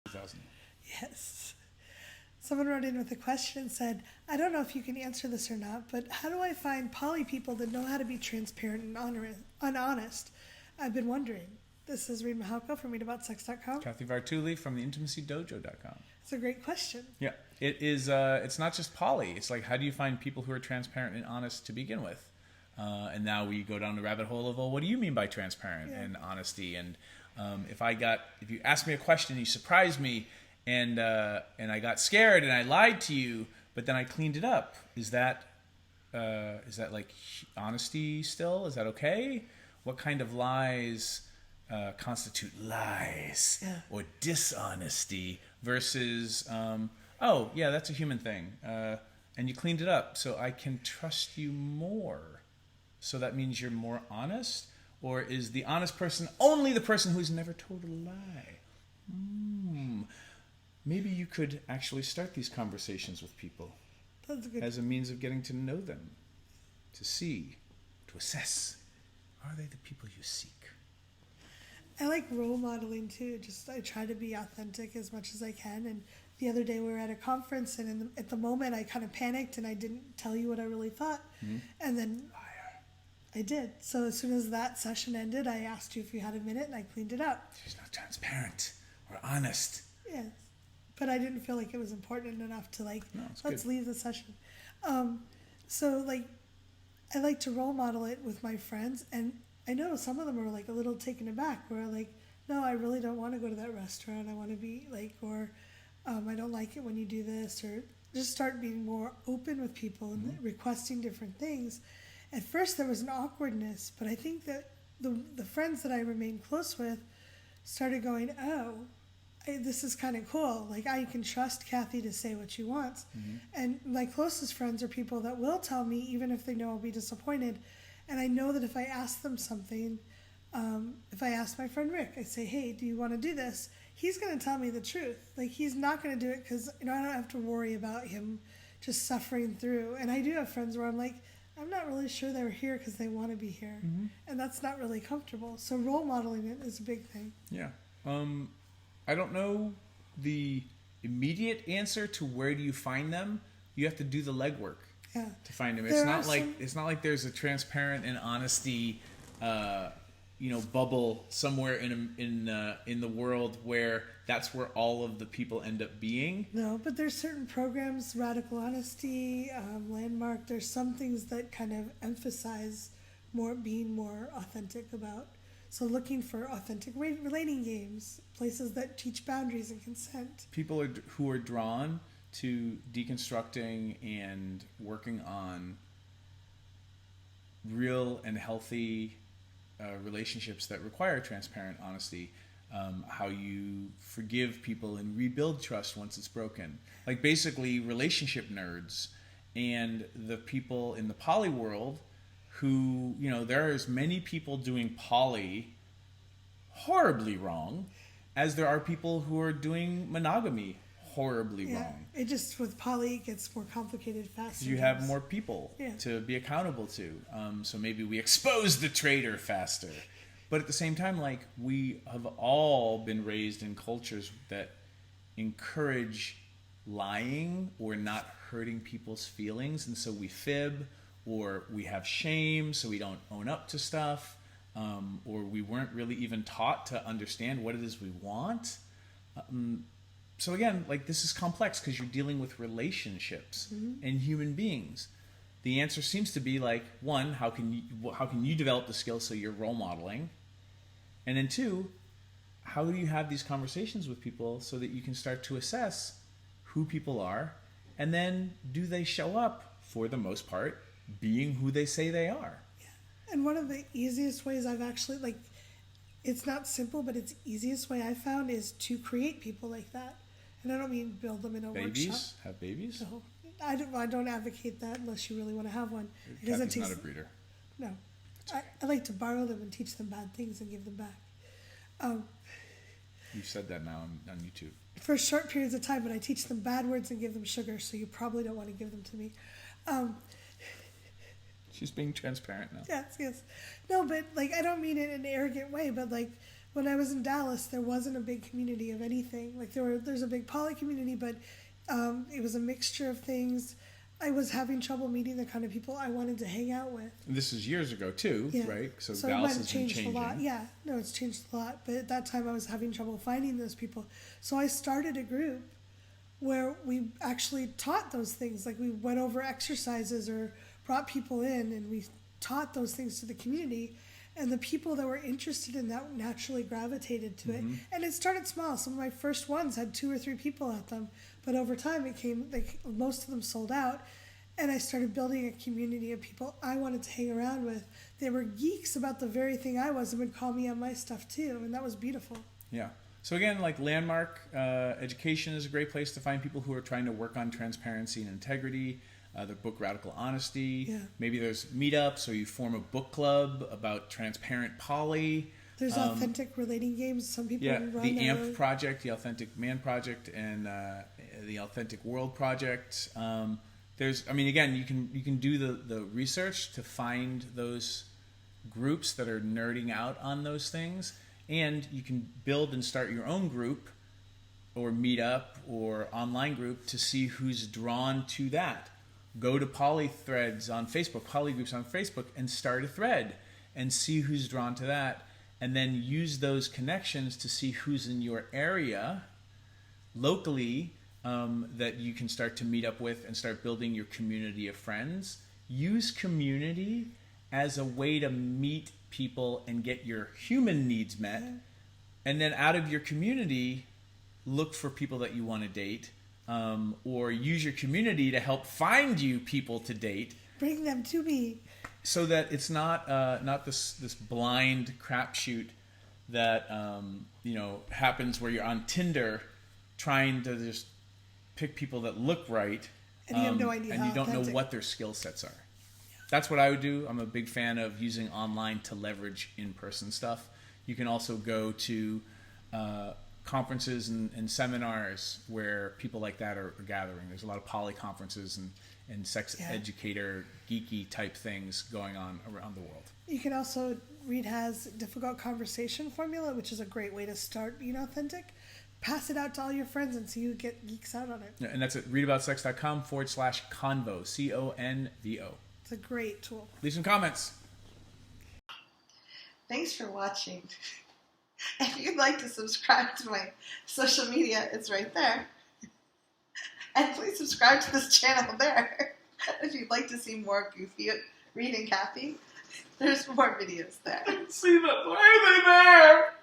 2000. Yes. Someone wrote in with a question and said, I don't know if you can answer this or not, but how do I find poly people that know how to be transparent and honest? I've been wondering. This is Reid from readaboutsex.com. Cathy Vartuli from the intimacydojo.com. It's a great question. Yeah, it is. It's not just poly. It's like, how do you find people who are transparent and honest to begin with? And now we go down the rabbit hole of, well, what do you mean by transparent and honesty? And if you asked me a question, you surprised me, and I got scared and I lied to you, but then I cleaned it up. Is that like honesty still? Is that okay? What kind of lies constitute lies or dishonesty versus, oh, yeah, that's a human thing. And you cleaned it up, so I can trust you more. So that means you're more honest? Or is the honest person only the person who's never told a lie? Maybe you could actually start these conversations with people as a means of getting to know them, to see, to assess. Are they the people you seek? I like role modeling too. I try to be authentic as much as I can. And the other day we were at a conference, and at the moment I kind of panicked and I didn't tell you what I really thought. And then I did. So as soon as that session ended, I asked you if you had a minute, and I cleaned it up. She's not transparent or honest. Yes. But I didn't feel like it was important enough to let's leave the session. So I like to role model it with my friends, and I know some of them are a little taken aback, where no, I really don't want to go to that restaurant. I want to be I don't like it when you do this, or just start being more open with people and requesting different things. At first there was an awkwardness, but I think that the friends that I remained close with started going, oh, this is kind of cool. I can trust Cathy to say what she wants. And my closest friends are people that will tell me, even if they know I'll be disappointed. And I know that if I ask them something, if I ask my friend Rick, I say, hey, do you want to do this? He's going to tell me the truth. He's not going to do it because I don't have to worry about him just suffering through. And I do have friends where I'm I'm not really sure they're here because they want to be here. And that's not really comfortable. So role modeling it is a big thing. Yeah. I don't know the immediate answer to where do you find them. You have to do the legwork to find them. It's not like there's a transparent and honesty, bubble somewhere in the world where that's where all of the people end up being. No, but there's certain programs, Radical Honesty, Landmark. There's some things that kind of emphasize being more authentic about. So looking for authentic relating games, places that teach boundaries and consent. People who are drawn to deconstructing and working on real and healthy relationships that require transparent honesty, how you forgive people and rebuild trust once it's broken. Basically relationship nerds and the people in the poly world who, there are as many people doing poly horribly wrong as there are people who are doing monogamy horribly wrong. It just, with poly, it gets more complicated faster. You have more people to be accountable to. So maybe we expose the traitor faster. But at the same time, we have all been raised in cultures that encourage lying or not hurting people's feelings. And so we fib, or we have shame, so we don't own up to stuff, or we weren't really even taught to understand what it is we want. So again, this is complex because you're dealing with relationships and human beings. The answer seems to be one, how can you develop the skill so you're role modeling? And then two, how do you have these conversations with people so that you can start to assess who people are, and then do they show up, for the most part, being who they say they are? Yeah. And one of the easiest ways I've actually, it's not simple, but it's the easiest way I found is to create people like that. And I don't mean build them in a workshop. Have babies? No. I don't advocate that unless you really want to have one. Cathy's not a breeder. No. I like to borrow them and teach them bad things and give them back. You've said that now on YouTube. For short periods of time, but I teach them bad words and give them sugar, so you probably don't want to give them to me. She's being transparent now. Yes. No, but I don't mean it in an arrogant way, but when I was in Dallas, there wasn't a big community of anything. Like there's a big poly community, but it was a mixture of things. I was having trouble meeting the kind of people I wanted to hang out with. And this is years ago too, right? So Dallas it might has have changed been changing. a lot. Yeah, no, it's changed a lot. But at that time, I was having trouble finding those people. So I started a group where we actually taught those things. Like we went over exercises or brought people in, and we taught those things to the community. And the people that were interested in that naturally gravitated to it. And it started small. Some of my first ones had 2 or 3 people at them. But over time, it came, like, most of them sold out. And I started building a community of people I wanted to hang around with. They were geeks about the very thing I was and would call me on my stuff too. And that was beautiful. Yeah. So again, like Landmark Education is a great place to find people who are trying to work on transparency and integrity. The book Radical Honesty. Yeah. Maybe there's meetups, or you form a book club about transparent poly. There's authentic relating games. Some people run the AMP own. Project, the Authentic Man Project, and the Authentic World Project. Again, you can do the research to find those groups that are nerding out on those things, and you can build and start your own group or meetup or online group to see who's drawn to that. Go to poly threads on Facebook, poly groups on Facebook, and start a thread and see who's drawn to that, and then use those connections to see who's in your area locally that you can start to meet up with and start building your community of friends. Use community as a way to meet people and get your human needs met, and then out of your community, look for people that you want to date. Or use your community to help find you people to date. Bring them to me. So that it's not this blind crapshoot that happens where you're on Tinder trying to just pick people that look right, and you have no idea and you don't know authentic. what their skill sets are. Yeah. That's what I would do. I'm a big fan of using online to leverage in-person stuff. You can also go to conferences and seminars where people like that are gathering. There's a lot of poly conferences and sex educator geeky type things going on around the world. You can also, Reid has difficult conversation formula, which is a great way to start being authentic. Pass it out to all your friends and see who geeks out on it. Yeah, and that's at readaboutsex.com/convo, CONVO. It's a great tool. Leave some comments. Thanks for watching. If you'd like to subscribe to my social media, it's right there. And please subscribe to this channel there. If you'd like to see more goofy Reid and Cathy, there's more videos there. See them. Why are they there?